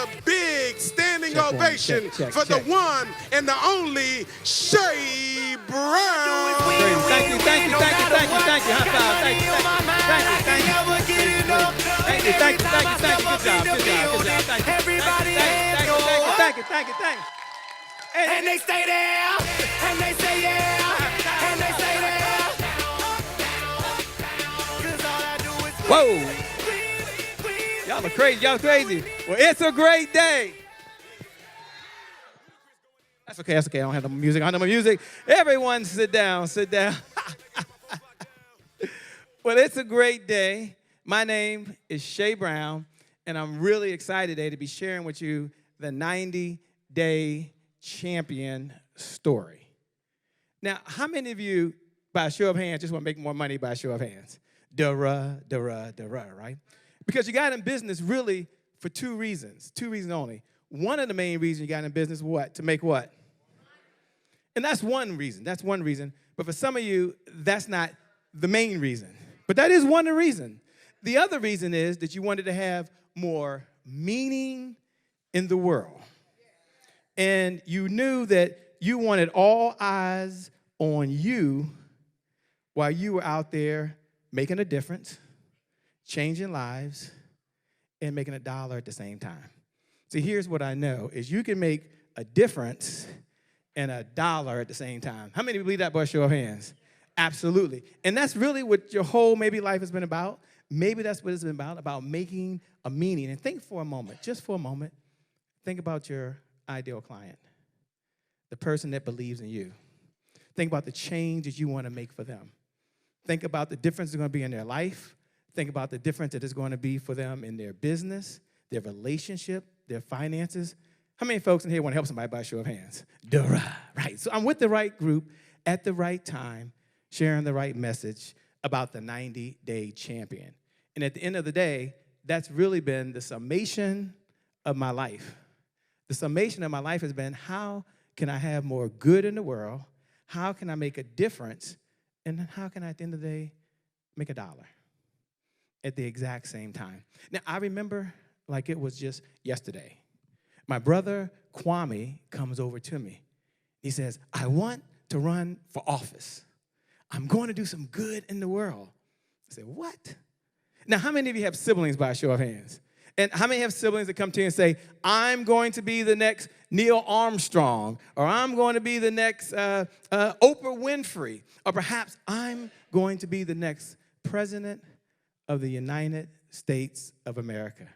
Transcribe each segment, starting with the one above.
a big standing ovation for the one and the only Shay Brown. Thank you. High five. Thank you. Good job. And they stay there, and they say yeah, and they say there. 'Cause all I do is Whoa. Y'all are crazy. Well, it's a great day. That's okay. I don't have no music. Everyone sit down. Well, it's a great day. My name is Shay Brown, and I'm really excited today to be sharing with you the 90-day champion story. Now, how many of you, by a show of hands, just want to make more money by a show of hands? Right? Because you got in business really for two reasons only. One of the main reasons you got in business, what? To make what? And that's one reason. But for some of you, that's not the main reason. But that is one of the reasons. The other reason is that you wanted to have more meaning in the world. And you knew that you wanted all eyes on you while you were out there making a difference, changing lives, and making $1 at the same time. See, here's what I know, is you can make a difference and $1 at the same time. How many believe that by a show of hands? Absolutely. And that's really what your whole maybe life has been about. Maybe that's what it's been about making a meaning. And think for a moment, just for a moment, think about your ideal client, the person that believes in you. Think about the change that you want to make for them. Think about the difference that's going to be in their life. Think about the difference that it's going to be for them in their business, their relationship, their finances. How many folks in here want to help somebody by a show of hands? Right. So I'm with the right group at the right time, sharing the right message about the 90-day champion. And at the end of the day, that's really been the summation of my life. The summation of my life has been, how can I have more good in the world? How can I make a difference? And how can I, at the end of the day, make $1 at the exact same time? Now, I remember like it was just yesterday. My brother, Kwame, comes over to me. He says, I want to run for office. I'm going to do some good in the world. I said, what? Now, how many of you have siblings by a show of hands? And how many have siblings that come to you and say, I'm going to be the next Neil Armstrong, or I'm going to be the next Oprah Winfrey, or perhaps I'm going to be the next president of the United States of America.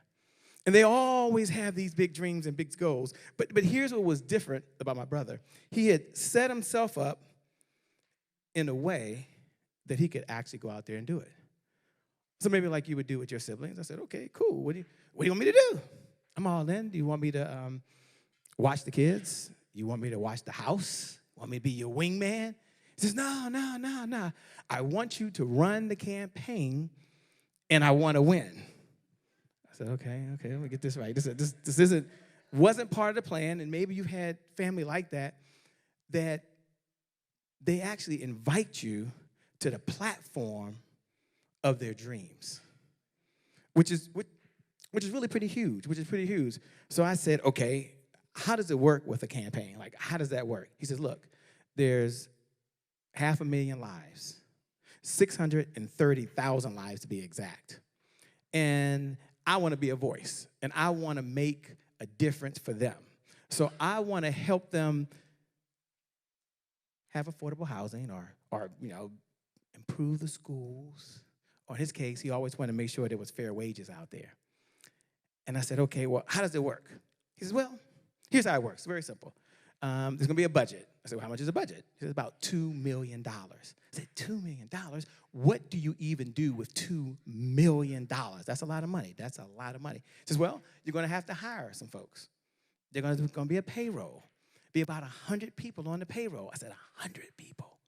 And they always have these big dreams and big goals. But here's what was different about my brother. He had set himself up in a way that he could actually go out there and do it. So maybe like you would do with your siblings. I said, okay, cool. What do you want me to do? I'm all in. Do you want me to watch the kids? You want me to watch the house? Want me to be your wingman? He says, no. I want you to run the campaign, and I want to win. I said, okay, let me get this right. This wasn't part of the plan, and maybe you've had family like that they actually invite you to the platform of their dreams, which is really pretty huge, So I said, okay, how does it work with a campaign? Like, how does that work? He says, look, there's 500,000 lives, 630,000 lives to be exact. And I want to be a voice, and I want to make a difference for them. So I want to help them have affordable housing or improve the schools. Or in his case, he always wanted to make sure there was fair wages out there. And I said, okay, well, how does it work? He says, well, here's how it works. It's very simple. There's going to be a budget. I said, well, how much is the budget? He said, about $2 million. I said, $2 million? What do you even do with $2 million? That's a lot of money. He says, well, you're going to have to hire some folks. There's going to be a payroll. Be about 100 people on the payroll. I said, 100 people.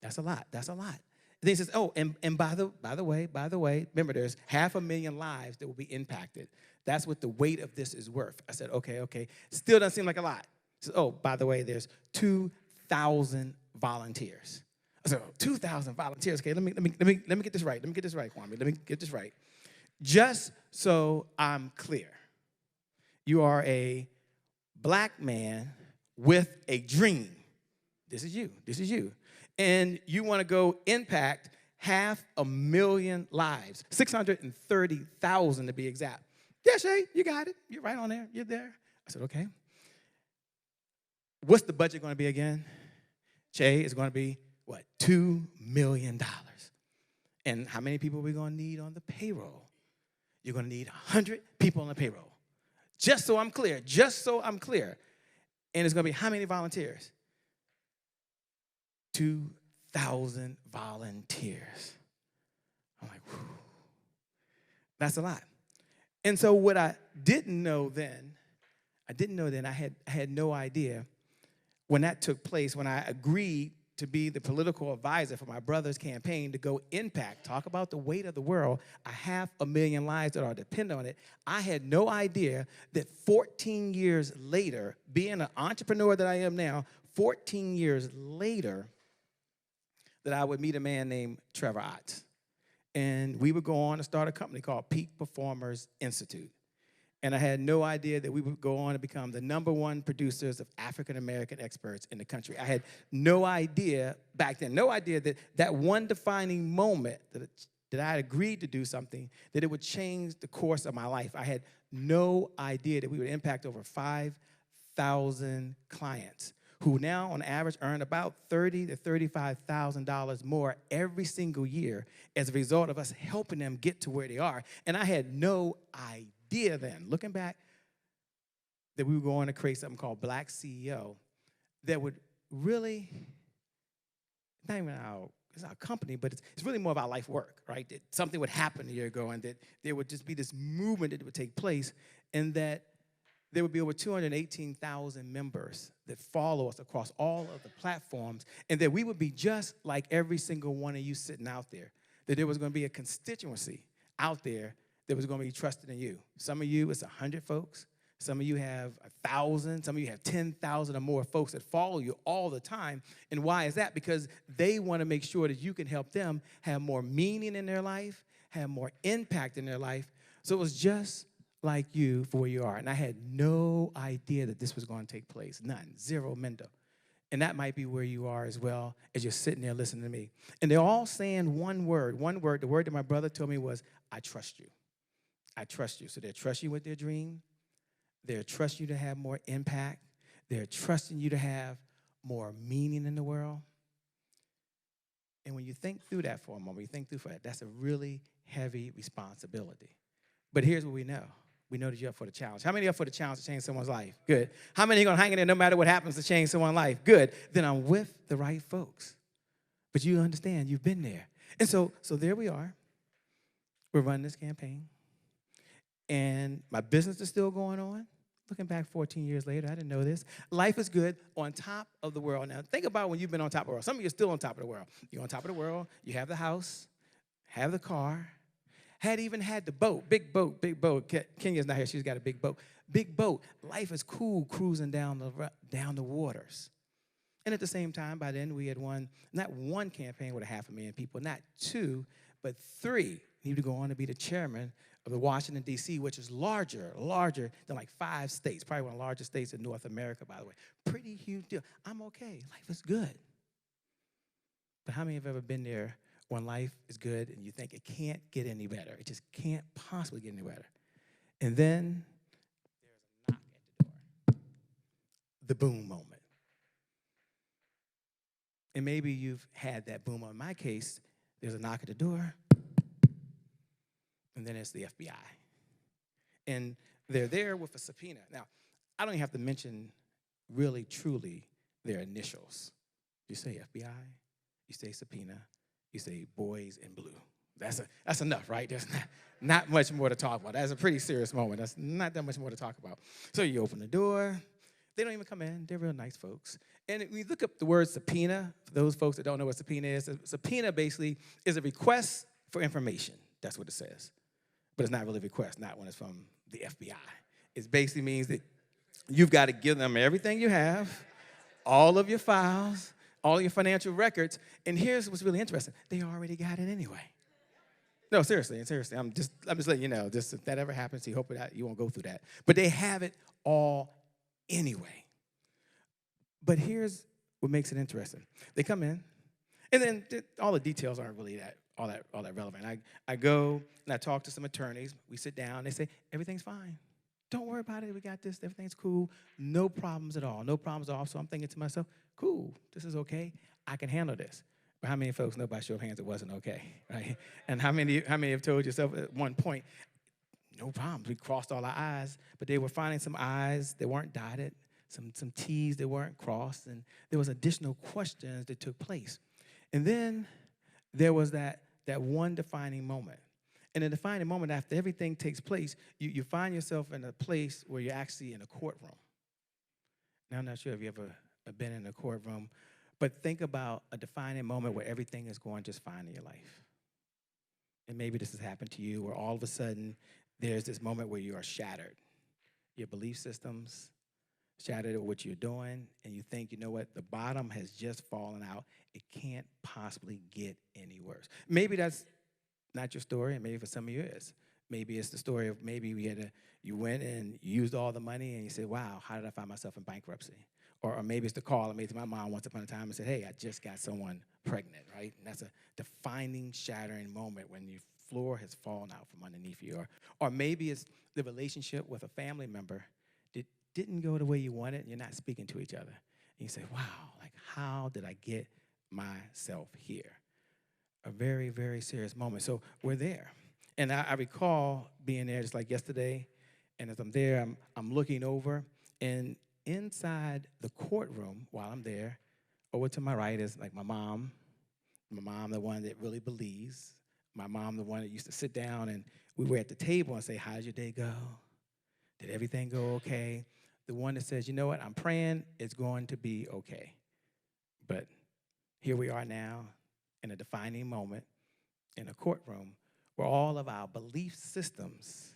That's a lot. And then he says, oh, and by the way, remember, there's 500,000 lives that will be impacted. That's what the weight of this is worth. I said, okay. Still doesn't seem like a lot. He says, oh, by the way, there's 2,000 volunteers. I said, oh, 2,000 volunteers. Okay, let me get this right. Kwame. Let me get this right. Just so I'm clear, You are a black man with a dream. This is you. This is you. And you want to go impact 500,000 lives, 630,000 to be exact. Yeah, Shay, you got it. You're right on there. You're there. I said, okay. What's the budget going to be again? Shay, it's going to be, what, $2 million. And how many people are we going to need on the payroll? You're going to need 100 people on the payroll. Just so I'm clear. Just so I'm clear. And it's going to be how many volunteers? 2,000 volunteers. I'm like, whew. That's a lot. And so what I didn't know then, I had no idea when that took place, when I agreed to be the political advisor for my brother's campaign to go impact, talk about the weight of the world, 500,000 lives that are dependent on it. I had no idea that 14 years later, being an entrepreneur that I am now, 14 years later, that I would meet a man named Trevor Ott. And we would go on to start a company called Peak Performers Institute. And I had no idea that we would go on to become the #1 producers of African-American experts in the country. I had no idea back then, no idea that that one defining moment that I had agreed to do something, that it would change the course of my life. I had no idea that we would impact over 5,000 clients who now on average earn about $30,000 to $35,000 more every single year as a result of us helping them get to where they are. And I had no idea then, looking back, that we were going to create something called Black CEO that would really, not even it's our company, but it's really more about life work, right? That something would happen a year ago and that there would just be this movement that would take place and that there would be over 218,000 members that follow us across all of the platforms, and that we would be just like every single one of you sitting out there, that there was going to be a constituency out there that was going to be trusted in you. Some of you, it's 100 folks. Some of you have 1,000. Some of you have 10,000 or more folks that follow you all the time. And why is that? Because they want to make sure that you can help them have more meaning in their life, have more impact in their life. So it was just like you for where you are. And I had no idea that this was going to take place. None. Zero mendo. And that might be where you are as well as you're sitting there listening to me. And they're all saying one word. One word. The word that my brother told me was, I trust you. I trust you. So they trust you with their dream. They're trusting you to have more impact. They're trusting you to have more meaning in the world. And when you think through that for a moment, you think through that, that's a really heavy responsibility. But here's what we know. We know that you're up for the challenge. How many are up for the challenge to change someone's life? Good. How many are going to hang in there no matter what happens to change someone's life? Good. Then I'm with the right folks. But you understand, you've been there. And so there we are. We're running this campaign. And my business is still going on. Looking back 14 years later, I didn't know this. Life is good on top of the world. Now, think about when you've been on top of the world. Some of you are still on top of the world. You're on top of the world. You have the house, have the car, had the boat, big boat, big boat. Kenya's not here. She's got a big boat. Big boat. Life is cool cruising down the waters. And at the same time, by then, we had won not one campaign with 500,000 people, not two, but three. Need to go on to be the chairman of the Washington, D.C., which is larger than like 5 states, probably one of the largest states in North America, by the way. Pretty huge deal. I'm okay. Life is good. But how many have ever been there when life is good and you think it can't get any better? It just can't possibly get any better. And then there's a knock at the door. The boom moment. And maybe you've had that boom moment. In my case, there's a knock at the door. And then it's the FBI. And they're there with a subpoena. Now, I don't even have to mention really, truly their initials. You say FBI, you say subpoena, you say boys in blue. That's enough, right? There's not much more to talk about. That's a pretty serious moment. That's not that much more to talk about. So you open the door. They don't even come in. They're real nice folks. And when you look up the word subpoena, for those folks that don't know what subpoena is, a subpoena basically is a request for information. That's what it says. But it's not really a request, not when it's from the FBI. It basically means that you've got to give them everything you have, all of your files, all of your financial records. And here's what's really interesting. They already got it anyway. No, seriously, and seriously, I'm just letting you know. Just if that ever happens, you hope that you won't go through that. But they have it all anyway. But here's what makes it interesting. They come in, and then all the details aren't really all that relevant. I go and I talk to some attorneys. We sit down. They say everything's fine. Don't worry about it. We got this. Everything's cool. No problems at all. No problems at all. So I'm thinking to myself, cool. This is okay. I can handle this. But how many folks know by show of hands it wasn't okay, right? And how many have told yourself at one point, no problems. We crossed all our I's, but they were finding some I's that weren't dotted, some T's that weren't crossed, and there was additional questions that took place. And then there was that one defining moment. And the defining moment, after everything takes place, you find yourself in a place where you're actually in a courtroom. Now, I'm not sure if you ever been in a courtroom, but think about a defining moment where everything is going just fine in your life. And maybe this has happened to you, where all of a sudden there's this moment where you are shattered. Your belief systems shattered at what you're doing, and you think, you know what, the bottom has just fallen out. It can't possibly get any worse. Maybe that's not your story, and maybe for some of you it is. Maybe it's the story of maybe you went and you used all the money, and you said, wow, how did I find myself in bankruptcy? Or maybe it's the call I made to my mom once upon a time and said, hey, I just got someone pregnant, right? And that's a defining, shattering moment when your floor has fallen out from underneath you. Or maybe it's the relationship with a family member that didn't go the way you wanted, and you're not speaking to each other. And you say, wow, like, how did I get myself here? A very, very serious moment. So we're there. And I recall being there just like yesterday, and as I'm there, I'm looking over, and inside the courtroom while I'm there, over to my right is like my mom, the one that really believes, my mom, the one that used to sit down and we were at the table and say, how'd your day go? Did everything go okay? The one that says, you know what, I'm praying it's going to be okay. But here we are now in a defining moment in a courtroom where all of our belief systems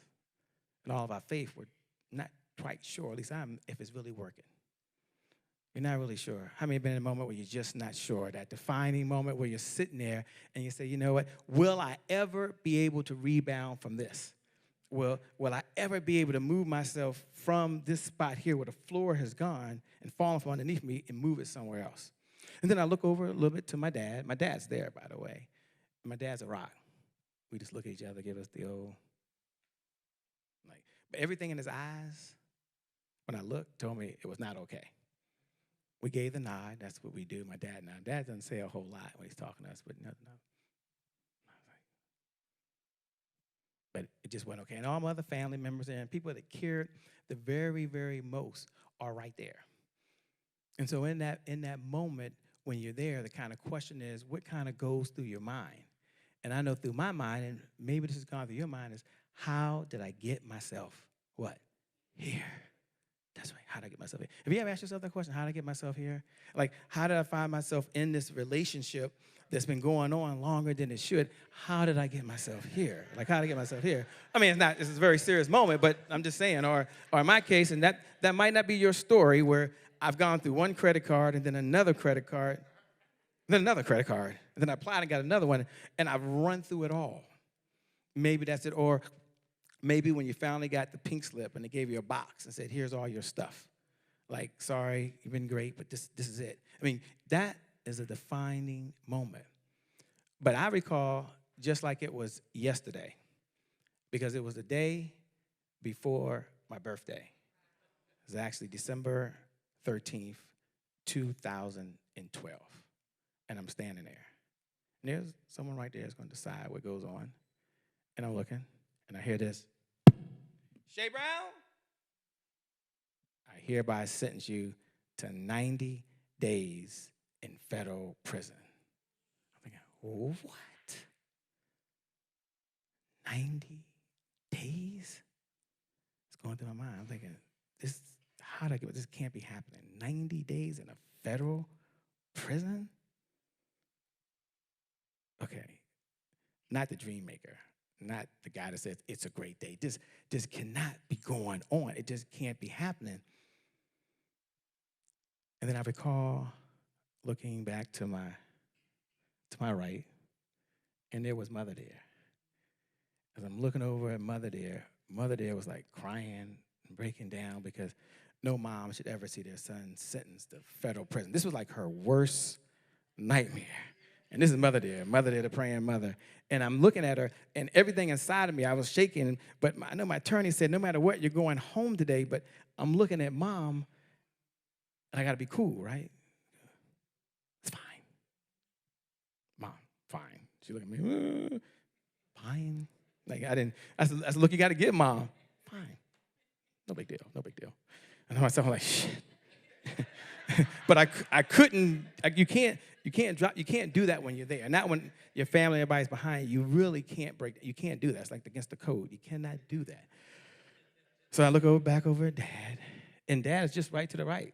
and all of our faith, we're not quite sure, at least I'm, if it's really working. You're not really sure. How many have been in a moment where you're just not sure? That defining moment where you're sitting there and you say, you know what, will I ever be able to rebound from this? Will I ever be able to move myself from this spot here where the floor has gone and fallen from underneath me and move it somewhere else? And then I look over a little bit to my dad. My dad's there, by the way. My dad's a rock. We just look at each other, give us the old, like, but everything in his eyes, when I looked, told me it was not okay. We gave the nod. That's what we do. My dad now. Dad doesn't say a whole lot when he's talking to us, but no. But it just went okay. And all my other family members and people that cared the very, very most are right there. And so in that moment when you're there, the kind of question is, what kind of goes through your mind? And I know through my mind, and maybe this has gone through your mind, is how did I get myself, what? Here. That's right, how did I get myself here? Have you ever asked yourself that question, how did I get myself here? Like, how did I find myself in this relationship that's been going on longer than it should? How did I get myself here? Like, how did I get myself here? I mean, this is a very serious moment, but I'm just saying, or in my case, and that might not be your story, where I've gone through one credit card and then another credit card, then another credit card, and then I applied and got another one, and I've run through it all. Maybe that's it, or maybe when you finally got the pink slip and they gave you a box and said, here's all your stuff. Like, sorry, you've been great, but this is it. I mean, that is a defining moment. But I recall just like it was yesterday, because it was the day before my birthday. It was actually December 13th, 2012. And I'm standing there. And there's someone right there that's going to decide what goes on. And I'm looking, and I hear this. Shay Brown, I hereby sentence you to 90 days in federal prison. I'm thinking, what? 90 days? It's going through my mind. I'm thinking, this can't be happening. 90 days in a federal prison? Okay, not the dream maker. Not the guy that says it's a great day. This cannot be going on. It just can't be happening. And then I recall looking back to my right, and there was Mother there. as I'm looking over at Mother Dear was like crying and breaking down because no mom should ever see their son sentenced to federal prison. This was like her worst nightmare. And this is Mother Dear, the praying mother. And I'm looking at her, and everything inside of me, I was shaking. But I know my attorney said, no matter what, you're going home today. But I'm looking at Mom, and I got to be cool, right? It's fine. Mom, fine. She looked at me, fine. Like, that's the look you got to give, Mom. Fine. No big deal, no big deal. And I myself, I'm like, shit. But I couldn't, you can't do that when you're there. Not when your family, everybody's behind you. You really can't you can't do that. It's like against the code. You cannot do that. So I look back over at Dad, and Dad is just right to the right.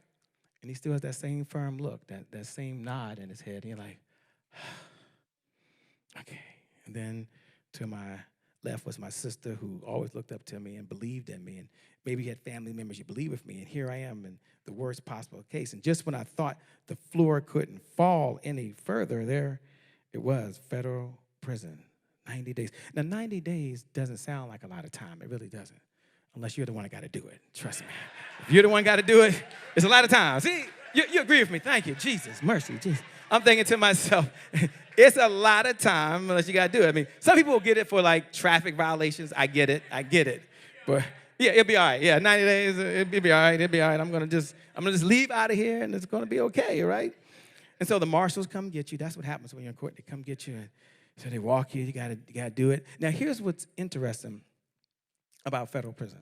And he still has that same firm look, that same nod in his head. And you're like, okay. And then to my left was my sister, who always looked up to me and believed in me, and maybe had family members you believe with me, and here I am in the worst possible case. And just when I thought the floor couldn't fall any further, there it was, federal prison, 90 days. Now, 90 days doesn't sound like a lot of time. It really doesn't, unless you're the one that got to do it. Trust me. If you're the one got to do it, it's a lot of time. See, you agree with me. Thank you. Jesus, mercy, Jesus. I'm thinking to myself, it's a lot of time unless you got to do it. I mean, some people will get it for, like, traffic violations. I get it. But, yeah, it'll be all right. Yeah, 90 days, it'll be all right. It'll be all right. I'm going to just leave out of here, and it's going to be okay, right? And so the marshals come get you. That's what happens when you're in court. They come get you, and so they walk you. You got to do it. Now, here's what's interesting about federal prison.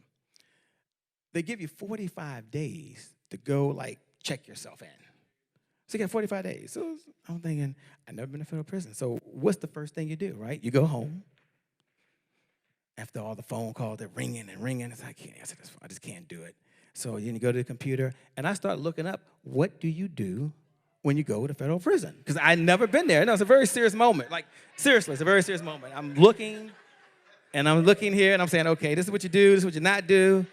They give you 45 days to go, like, check yourself in. So you got 45 days. So I'm thinking, I've never been to federal prison. So what's the first thing you do, right? You go home. After all the phone calls, they're ringing and ringing. It's like, I can't answer this phone. I just can't do it. So then you go to the computer, and I start looking up, what do you do when you go to federal prison? Because I'd never been there. No, it's a very serious moment. Like, seriously, it's a very serious moment. I'm looking here, and I'm saying, okay, this is what you do, this is what you not do.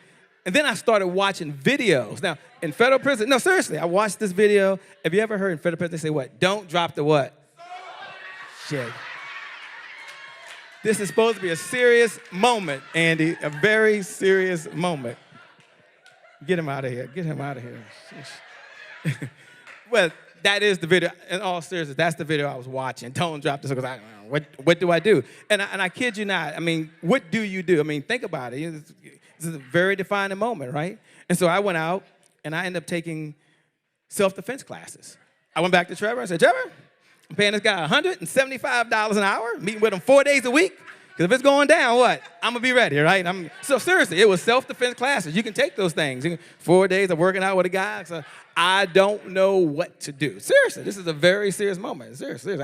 And then I started watching videos. Now, in federal prison, no, seriously, I watched this video. Have you ever heard in federal prison they say what? Don't drop the what? Shit. This is supposed to be a serious moment, Andy, a very serious moment. Get him out of here. Get him out of here. Well, that is the video. In all seriousness, that's the video I was watching. Don't drop this, because what do I do? And I kid you not. I mean, what do you do? I mean, think about it. This is a very defining moment, right? And so I went out, and I ended up taking self-defense classes. I went back to Trevor and said, Trevor, I'm paying this guy $175 an hour, meeting with him 4 days a week, because if it's going down, what? I'm going to be ready, right? So seriously, it was self-defense classes. You can take those things. 4 days of working out with a guy, so I don't know what to do. Seriously, this is a very serious moment. Seriously,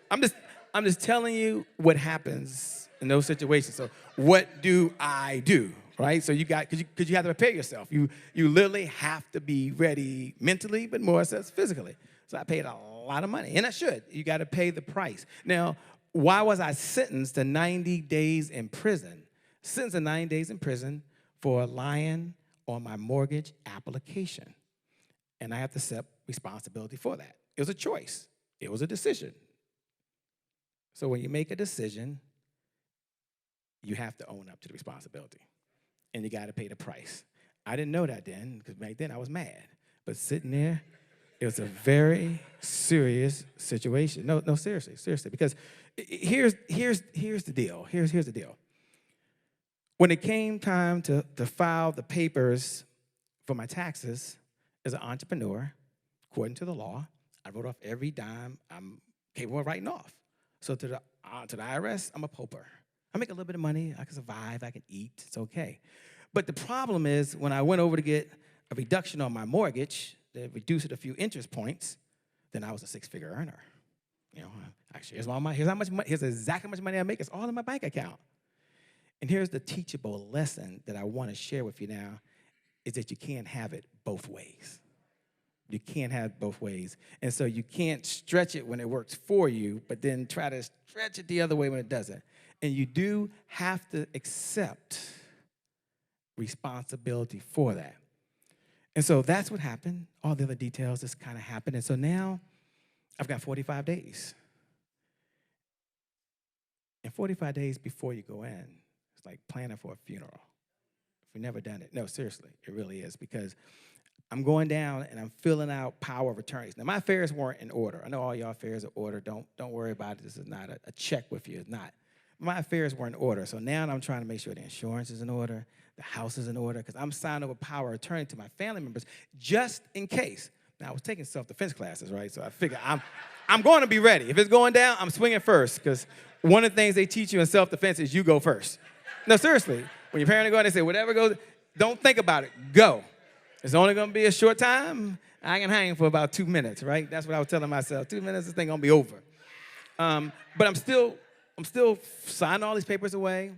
I'm just telling you what happens in those situations. So what do I do? Right? So because you have to prepare yourself. You literally have to be ready mentally, but more so physically. So I paid a lot of money, and I should. You got to pay the price. Now, why was I sentenced to 90 days in prison? Sentenced to 90 days in prison for lying on my mortgage application. And I have to accept responsibility for that. It was a choice. It was a decision. So when you make a decision, you have to own up to the responsibility. And you got to pay the price. I didn't know that then, because back then I was mad. But sitting there, it was a very serious situation. No, seriously, because here's the deal. Here's the deal. When it came time to file the papers for my taxes as an entrepreneur, according to the law, I wrote off every dime I'm capable of writing off. So to the IRS, I'm a pauper. I make a little bit of money. I can survive. I can eat. It's okay. But the problem is, when I went over to get a reduction on my mortgage, they reduced it a few interest points, then I was a six-figure earner. You know, actually, here's exactly how much money I make. It's all in my bank account. And here's the teachable lesson that I want to share with you now, is that you can't have it both ways. You can't have it both ways. And so you can't stretch it when it works for you, but then try to stretch it the other way when it doesn't. And you do have to accept responsibility for that. And so that's what happened. All the other details just kind of happened. And so now I've got 45 days. And 45 days before you go in, It's like planning for a funeral. If you've never done it, no, seriously, it really is, because I'm going down and I'm filling out power of attorneys. Now, my affairs weren't in order. I know all y'all affairs are in order. Don't worry about it. This is not a check with you. It's not. My affairs were in order. So now I'm trying to make sure the insurance is in order, the house is in order, because I'm signing over power of attorney to my family members just in case. Now, I was taking self-defense classes, right? So I figure I'm going to be ready. If it's going down, I'm swinging first, because one of the things they teach you in self-defense is you go first. No, seriously. When your parents go and they say, whatever goes, don't think about it. Go. It's only going to be a short time. I can hang for about 2 minutes, right? That's what I was telling myself. 2 minutes, this thing going to be over. But I'm still signing all these papers away.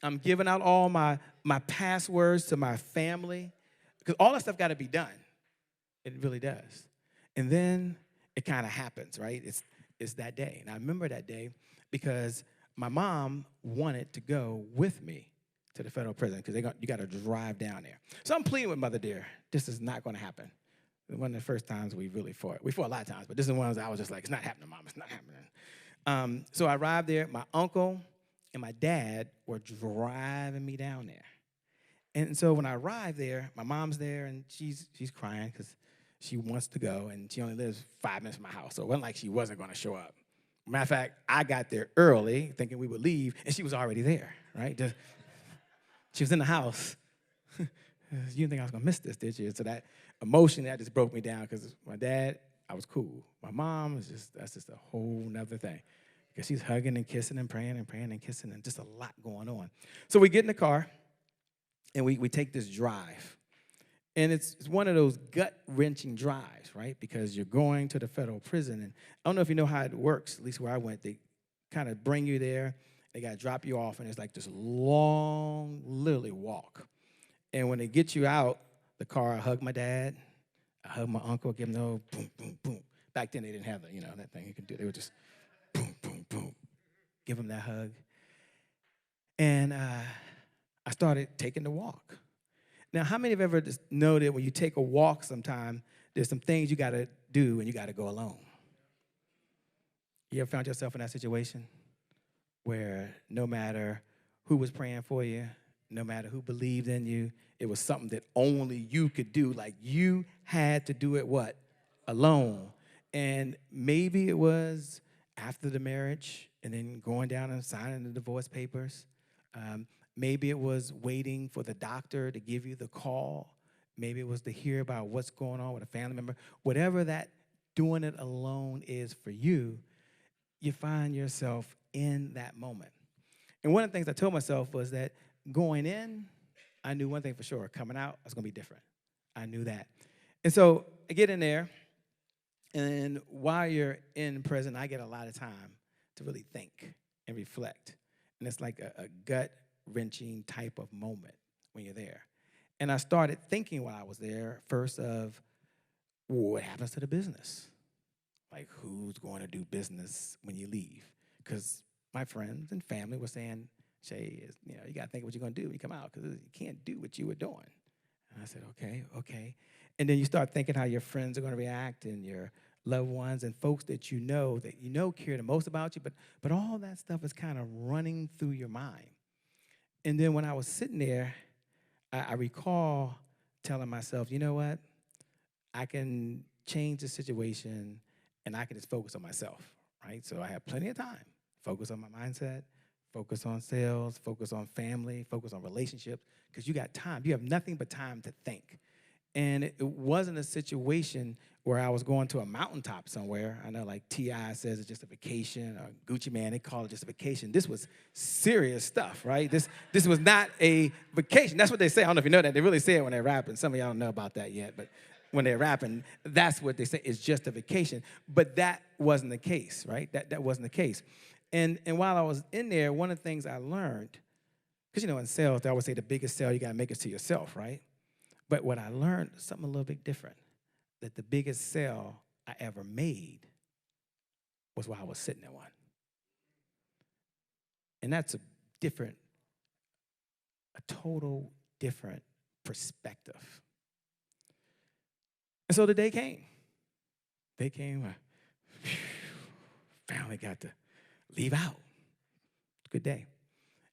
I'm giving out all my passwords to my family, because all that stuff got to be done. It really does. And then it kind of happens, right? It's that day. And I remember that day because my mom wanted to go with me to the federal prison, because you got to drive down there. So I'm pleading with Mother Dear, this is not going to happen. One of the first times we really fought. We fought a lot of times, but this is one of those I was just like, it's not happening, Mom, it's not happening. So I arrived there. My uncle and my dad were driving me down there. And so when I arrived there, my mom's there, and she's crying because she wants to go, and she only lives 5 minutes from my house. So it wasn't like she wasn't going to show up. Matter of fact, I got there early thinking we would leave, and she was already there, right? She was in the house. You didn't think I was going to miss this, did you? So that emotion, that just broke me down, because my dad, I was cool. My mom, that's just a whole nother thing, because she's hugging and kissing and praying and kissing, and just a lot going on. So we get in the car, and we take this drive. And it's one of those gut-wrenching drives, right? Because you're going to the federal prison. And I don't know if you know how it works, at least where I went. They kind of bring you there. They got to drop you off, and it's like this long, literally walk. And when they get you out the car, I hug my dad. I hug my uncle, give him the old boom, boom, boom. Back then, they didn't have that thing you could do. They would just boom, boom, boom. Give him that hug. And I started taking the walk. Now, how many have ever just know that when you take a walk sometime, there's some things you got to do and you got to go alone? You ever found yourself in that situation where no matter who was praying for you, no matter who believed in you, it was something that only you could do, like you had to do it what? Alone. And maybe it was after the marriage and then going down and signing the divorce papers. Maybe it was waiting for the doctor to give you the call. Maybe it was to hear about what's going on with a family member. Whatever that doing it alone is for you, you find yourself in that moment. And one of the things I told myself was that going in, I knew one thing for sure. Coming out, it's going to be different. I knew that. And so I get in there, and while you're in prison, I get a lot of time to really think and reflect. And it's like a gut-wrenching type of moment when you're there. And I started thinking while I was there, first of what happens to the business? Like, who's going to do business when you leave? Because my friends and family were saying, Shay, you got to think what you're going to do when you come out, because you can't do what you were doing. And I said, okay. And then you start thinking how your friends are going to react, and your loved ones and folks that you know care the most about you, but all that stuff is kind of running through your mind. And then when I was sitting there, I recall telling myself, you know what? I can change the situation, and I can just focus on myself, right? So I have plenty of time. Focus on my mindset, focus on sales, focus on family, focus on relationships, because you got time. You have nothing but time to think. And it wasn't a situation where I was going to a mountaintop somewhere. I know like T.I. says it's just a vacation, or Gucci Man, they call it just a vacation. This was serious stuff, right? This was not a vacation. That's what they say. I don't know if you know that. They really say it when they're rapping. Some of y'all don't know about that yet, but when they're rapping, that's what they say. It's just a vacation. But that wasn't the case, right? That wasn't the case. And while I was in there, one of the things I learned, because in sales, they always say the biggest sale you got to make is to yourself, right? But what I learned, something a little bit different, that the biggest sale I ever made was while I was sitting in one. And that's a total different perspective. And so the day came. Finally got to leave out. Good day.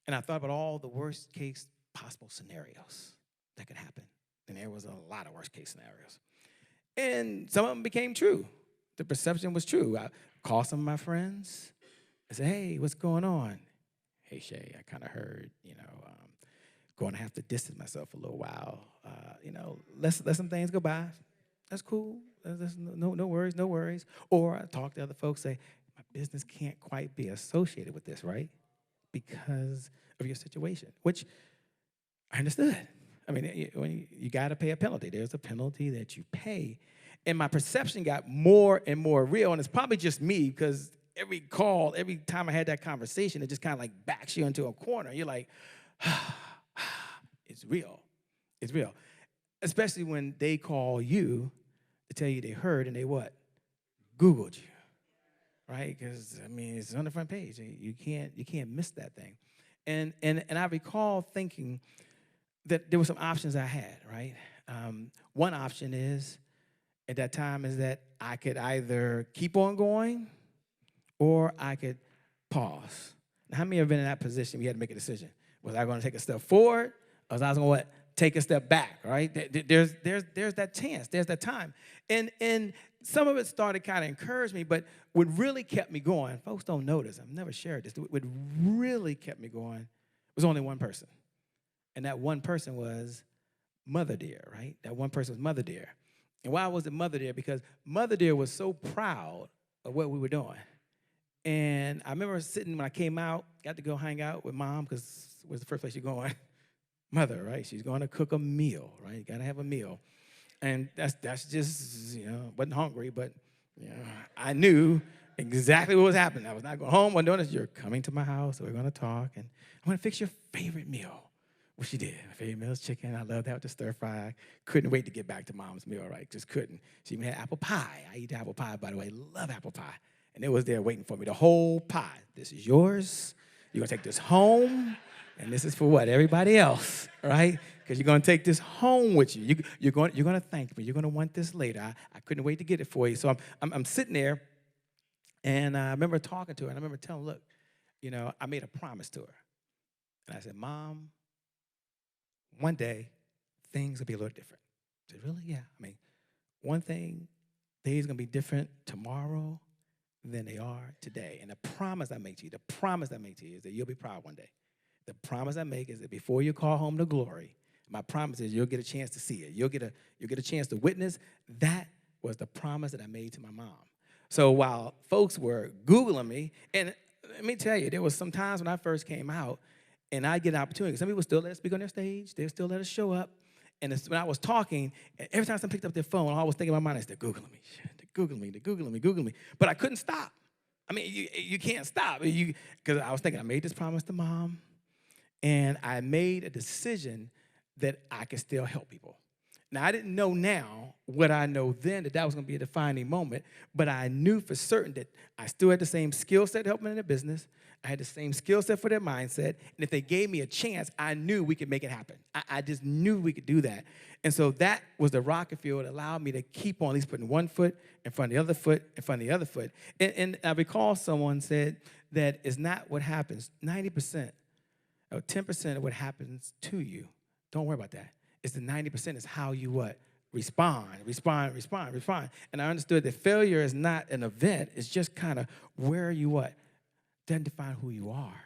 And I thought about all the worst case possible scenarios that could happen. And there was a lot of worst case scenarios. And some of them became true. The perception was true. I called some of my friends. I said, hey, what's going on? Hey, Shay, I kind of heard, going to have to distance myself a little while. Let some things go by. That's cool. No worries, no worries. Or I talk to other folks, say, my business can't quite be associated with this, right? Because of your situation, which I understood. I mean, when you got to pay a penalty. There's a penalty that you pay. And my perception got more and more real. And it's probably just me because every time I had that conversation, it just kind of like backs you into a corner. You're like, it's real. It's real. Especially when they call you to tell you they heard and they what? Googled you, right? Because, it's on the front page. You can't miss that thing. And I recall thinking that there were some options I had, right? One option at that time is that I could either keep on going or I could pause. Now, how many have been in that position? We had to make a decision. Was I going to take a step forward or was I going to take a step back, right? There's that chance. There's that time. And some of it started kind of encourage me, but what really kept me going, folks don't know this. I've never shared this. What really kept me going was only one person. And that one person was Mother Dear, right? That one person was Mother Dear. And why was it Mother Dear? Because Mother Dear was so proud of what we were doing. And I remember sitting when I came out, got to go hang out with Mom because it was the first place you're going. Mother, right? She's going to cook a meal, right? You got to have a meal. And that's just, wasn't hungry, but, I knew exactly what was happening. I was not going home. I'm doing this. You're coming to my house. We're going to talk. And I'm going to fix your favorite meal. Well, she did. My favorite meal is chicken. I love that with the stir fry. Couldn't wait to get back to Mom's meal, right? Just couldn't. She even had apple pie. I eat apple pie, by the way. Love apple pie. And it was there waiting for me. The whole pie. This is yours. You're going to take this home. And this is for what? Everybody else, right? Because you're going to take this home with you. You're going to thank me. You're going to want this later. I couldn't wait to get it for you. So I'm sitting there, and I remember talking to her, and I remember telling her, look, I made a promise to her. And I said, Mom, one day, things will be a little different. I said, really? Yeah. One thing, things going to be different tomorrow than they are today. And the promise I make to you, is that you'll be proud one day. The promise I make is that before you call home to glory, my promise is you'll get a chance to see it. You'll get a chance to witness. That was the promise that I made to my mom. So while folks were Googling me, and let me tell you, there was some times when I first came out, and I get an opportunity. Some people still let us speak on their stage. They still let us show up. And when I was talking, every time someone picked up their phone, I was thinking in my mind, they're Googling me. They're Googling me. But I couldn't stop. You can't stop. Because I was thinking, I made this promise to Mom. And I made a decision that I could still help people. Now, I didn't know now what I know then, that was going to be a defining moment, but I knew for certain that I still had the same skill set helping in their business. I had the same skill set for their mindset, and if they gave me a chance, I knew we could make it happen. I just knew we could do that. And so that was the rocket fuel that allowed me to keep on at least putting one foot in front of the other foot, in front of the other foot. And I recall someone said that it's not what happens. 90%. 10% of what happens to you, don't worry about that. It's the 90% is how you what? Respond. And I understood that failure is not an event. It's just kind of where you what? Doesn't define who you are.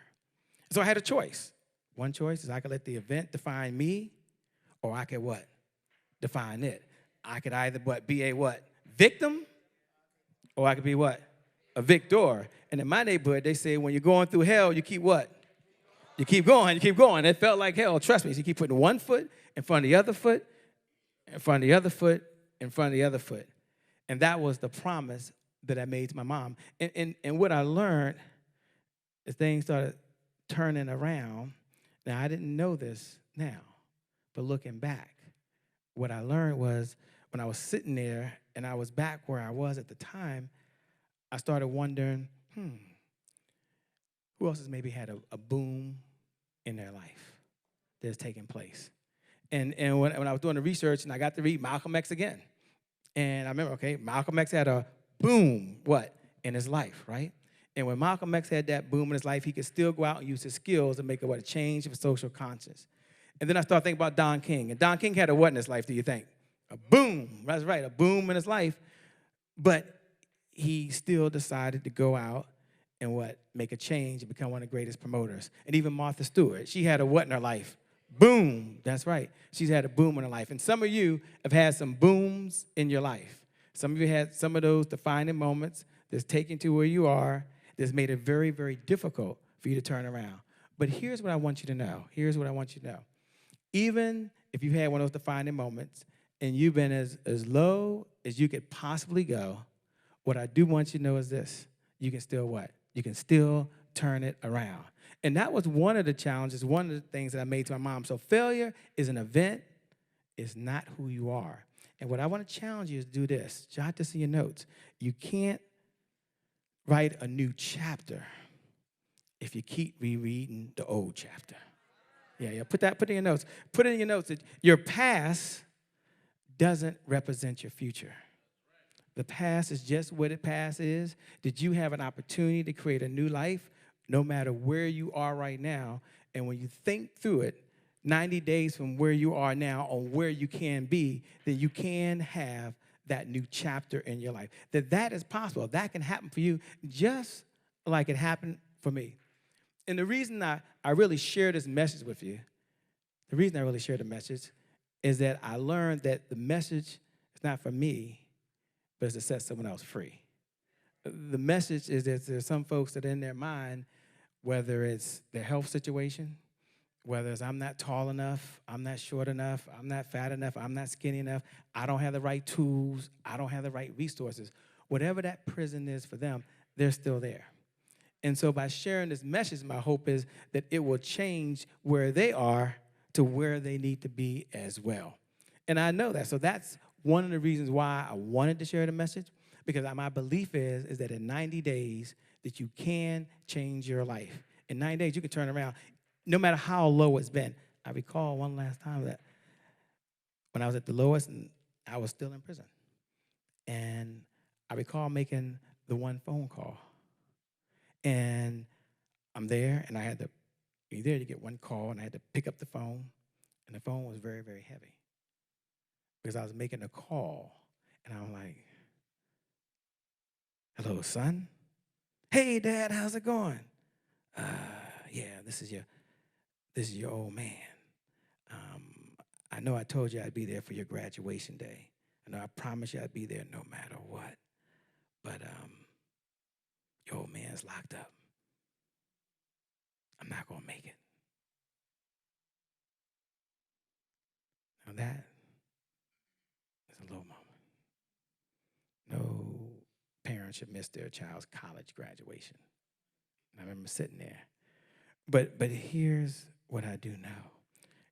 So I had a choice. One choice is I could let the event define me, or I could what? Define it. I could either what? Be a what? Victim, or I could be what? A victor. And in my neighborhood, they say when you're going through hell, you keep what? You keep going. It felt like hell. Trust me. So you keep putting one foot in front of the other foot, in front of the other foot, in front of the other foot. And that was the promise that I made to my mom. And what I learned as things started turning around, now I didn't know this now, but looking back, what I learned was when I was sitting there and I was back where I was at the time, I started wondering, who else has maybe had a boom in their life that's taking place? And when I was doing the research, and I got to read Malcolm X again. And I remember, Malcolm X had a boom, in his life, right? And when Malcolm X had that boom in his life, he could still go out and use his skills to make a change of social conscience. And then I started thinking about Don King. And Don King had a what in his life, do you think? A boom. That's right, a boom in his life. But he still decided to go out and make a change and become one of the greatest promoters. And even Martha Stewart, she had a what in her life? Boom. That's right. She's had a boom in her life. And some of you have had some booms in your life. Some of you had some of those defining moments that's taken you to where you are, that's made it very, very difficult for you to turn around. But here's what I want you to know. Here's what I want you to know. Even if you've had one of those defining moments and you've been as low as you could possibly go, what I do want you to know is this. You can still what? You can still turn it around. And that was one of the challenges, one of the things that I made to my mom. So failure is an event. It's not who you are. And what I want to challenge you is to do this. Jot this in your notes. You can't write a new chapter if you keep rereading the old chapter. Yeah, put it in your notes. Put it in your notes that your past doesn't represent your future. The past is just what the past is. Did you have an opportunity to create a new life no matter where you are right now? And when you think through it, 90 days from where you are now on where you can be, then you can have that new chapter in your life. That is possible. That can happen for you just like it happened for me. And the reason I really share this message with you, the reason I really share the message is that I learned that the message is not for me, but it's to set someone else free. The message is that there's some folks that in their mind, whether it's their health situation, whether it's I'm not tall enough, I'm not short enough, I'm not fat enough, I'm not skinny enough, I don't have the right tools, I don't have the right resources. Whatever that prison is for them, they're still there. And so by sharing this message, my hope is that it will change where they are to where they need to be as well. And I know that. So that's one of the reasons why I wanted to share the message, because my belief is that in 90 days that you can change your life. In 90 days, you can turn around, no matter how low it's been. I recall one last time that when I was at the lowest, and I was still in prison. And I recall making the one phone call. And I'm there, and I had to be there to get one call, and I had to pick up the phone, and the phone was very, very heavy because I was making a call, and I'm like, hello, son? Hey, Dad, how's it going? Yeah, this is your old man. I know I told you I'd be there for your graduation day. I know I promised you I'd be there no matter what, but your old man's locked up. I'm not going to make it. Now that is a low moment. No parent should miss their child's college graduation. And I remember sitting there. But here's what I do know,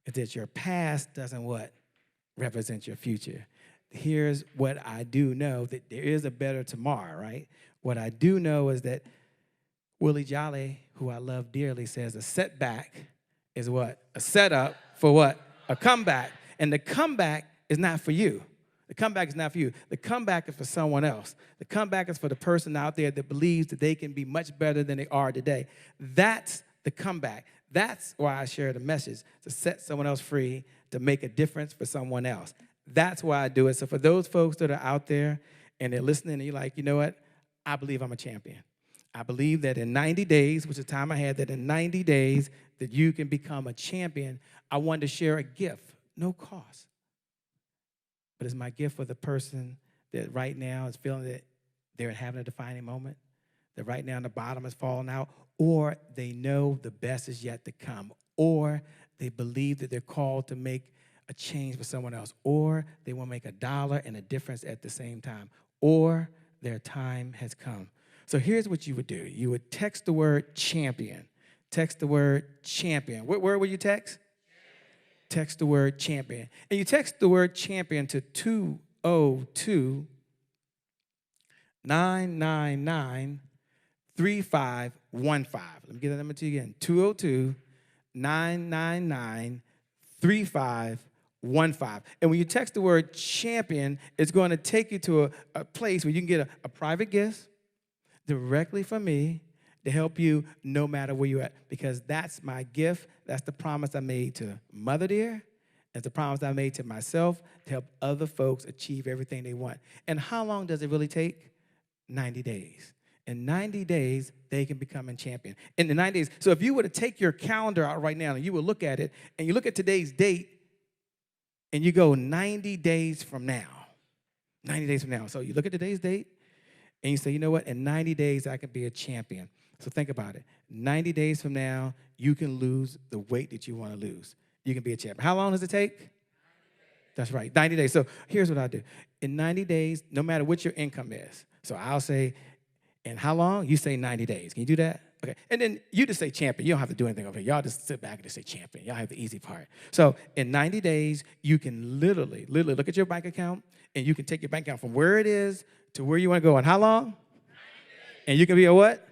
is that your past doesn't what? Represent your future. Here's what I do know, that there is a better tomorrow, right? What I do know is that Willie Jolly, who I love dearly, says a setback is what? A setup for what? A comeback. And the comeback is not for you. The comeback is not for you. The comeback is for someone else. The comeback is for the person out there that believes that they can be much better than they are today. That's the comeback. That's why I share the message, to set someone else free, to make a difference for someone else. That's why I do it. So for those folks that are out there and they're listening and you're like, you know what? I believe I'm a champion. I believe that in 90 days, which is the time I had, that in 90 days that you can become a champion. I wanted to share a gift, no cost. But it's my gift for the person that right now is feeling that they're having a defining moment, that right now the bottom is falling out, or they know the best is yet to come, or they believe that they're called to make a change for someone else, or they want to make $1 and a difference at the same time, or their time has come. So here's what you would do. You would text the word champion. Text the word champion. What word would you text? Text the word champion. And you text the word champion to 202-999-3515. Let me get that number to you again. 202-999-3515. And when you text the word champion, it's going to take you to a place where you can get a private gift directly from me, to help you no matter where you're at, because that's my gift. That's the promise I made to Mother Dear. It's the promise I made to myself to help other folks achieve everything they want. And how long does it really take? 90 days. In 90 days, they can become a champion. In the 90 days, so if you were to take your calendar out right now and you would look at it, and you look at today's date, and you go 90 days from now, 90 days from now. So you look at today's date, and you say, you know what, in 90 days, I can be a champion. So think about it. 90 days from now, you can lose the weight that you want to lose. You can be a champion. How long does it take? That's right, 90 days. So here's what I do. In 90 days, no matter what your income is, so I'll say, and how long? You say 90 days. Can you do that? Okay. And then you just say champion. You don't have to do anything over here. Y'all just sit back and just say champion. Y'all have the easy part. So in 90 days, you can literally look at your bank account, and you can take your bank account from where it is to where you want to go. And how long? And you can be a what?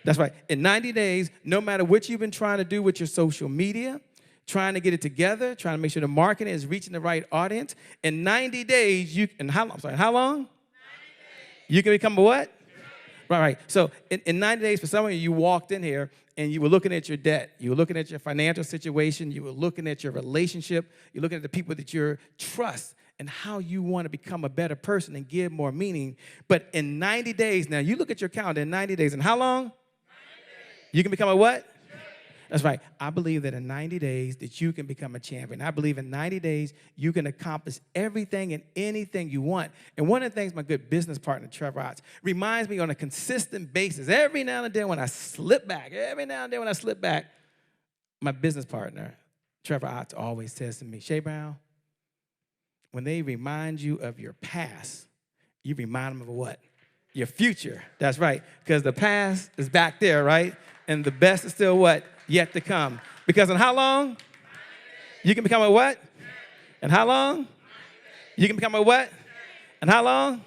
That's right. In 90 days, no matter what you've been trying to do with your social media, trying to get it together, trying to make sure the marketing is reaching the right audience, in 90 days, how long? You can become a what? Right. So in 90 days, for some of you, you walked in here and you were looking at your debt. You were looking at your financial situation. You were looking at your relationship. You're looking at the people that you trust and how you want to become a better person and give more meaning. But in 90 days, now you look at your calendar in 90 days. And how long? 90 days. You can become a what? That's right. I believe that in 90 days that you can become a champion. I believe in 90 days you can accomplish everything and anything you want. And one of the things my good business partner, Trevor Otts, reminds me on a consistent basis, every now and then when I slip back, my business partner, Trevor Otts, always says to me, Shay Brown, when they remind you of your past, you remind them of what? Your future. That's right. Because the past is back there, right? And the best is still what? Yet to come. Because in how long? You can become a what? And how long? You can become a what? And how long?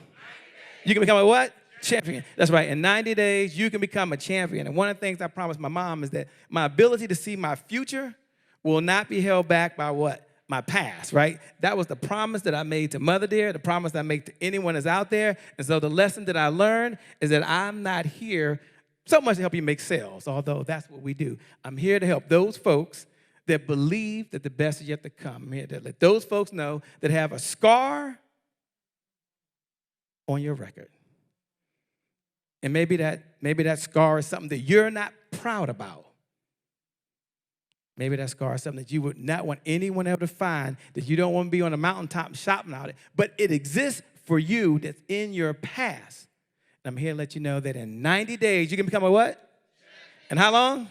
You can become a what? Champion. That's right. In 90 days, you can become a champion. And one of the things I promised my mom is that my ability to see my future will not be held back by what? My past, right? That was the promise that I made to Mother Dear, the promise I make to anyone that's out there. And so the lesson that I learned is that I'm not here so much to help you make sales, although that's what we do. I'm here to help those folks that believe that the best is yet to come. I'm here to let those folks know that have a scar on your record. And maybe that scar is something that you're not proud about. Maybe that scar is something that you would not want anyone ever to find, that you don't want to be on a mountaintop shouting out it, but it exists for you that's in your past. And I'm here to let you know that in 90 days, you can become a what? And how long?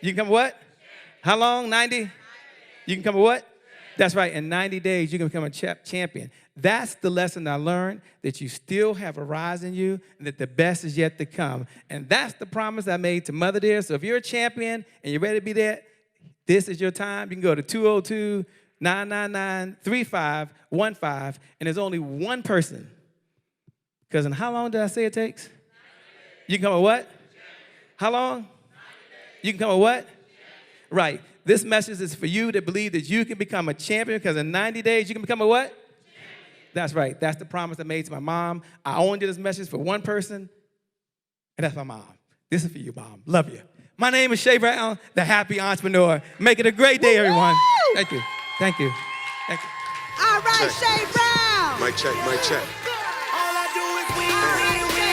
You can become a what? How long? 90? You can become a what? That's right. In 90 days, you can become a champion. That's the lesson I learned, that you still have a rise in you and that the best is yet to come. And that's the promise I made to Mother Dear. So if you're a champion and you're ready to be there, this is your time. You can go to 202-999-3515, and there's only one person. Because in how long did I say it takes? You can come a what? How long? You can come a what? Right. This message is for you to believe that you can become a champion, because in 90 days you can become a what? That's right. That's the promise I made to my mom. I only did this message for one person, and that's my mom. This is for you, Mom. Love you. My name is Shay Brown, the happy entrepreneur. Make it a great day, everyone. Thank you. Thank you. Thank you. All right, Shay Brown. Mic check, mic check. All I do is win,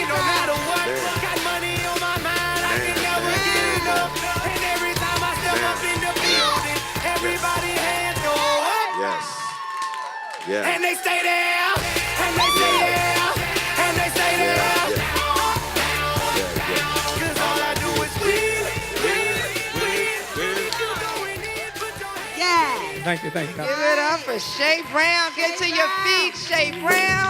no matter what. Got money on my mind, I can never get enough. And every time I step up in the building, everybody hands go up. Yes. Yeah. And they stay there, and they stay there, and they stay there. Cause all I do is win. Yeah. Thank you. Give it up for Shay Brown. Get to your feet, Shay Brown.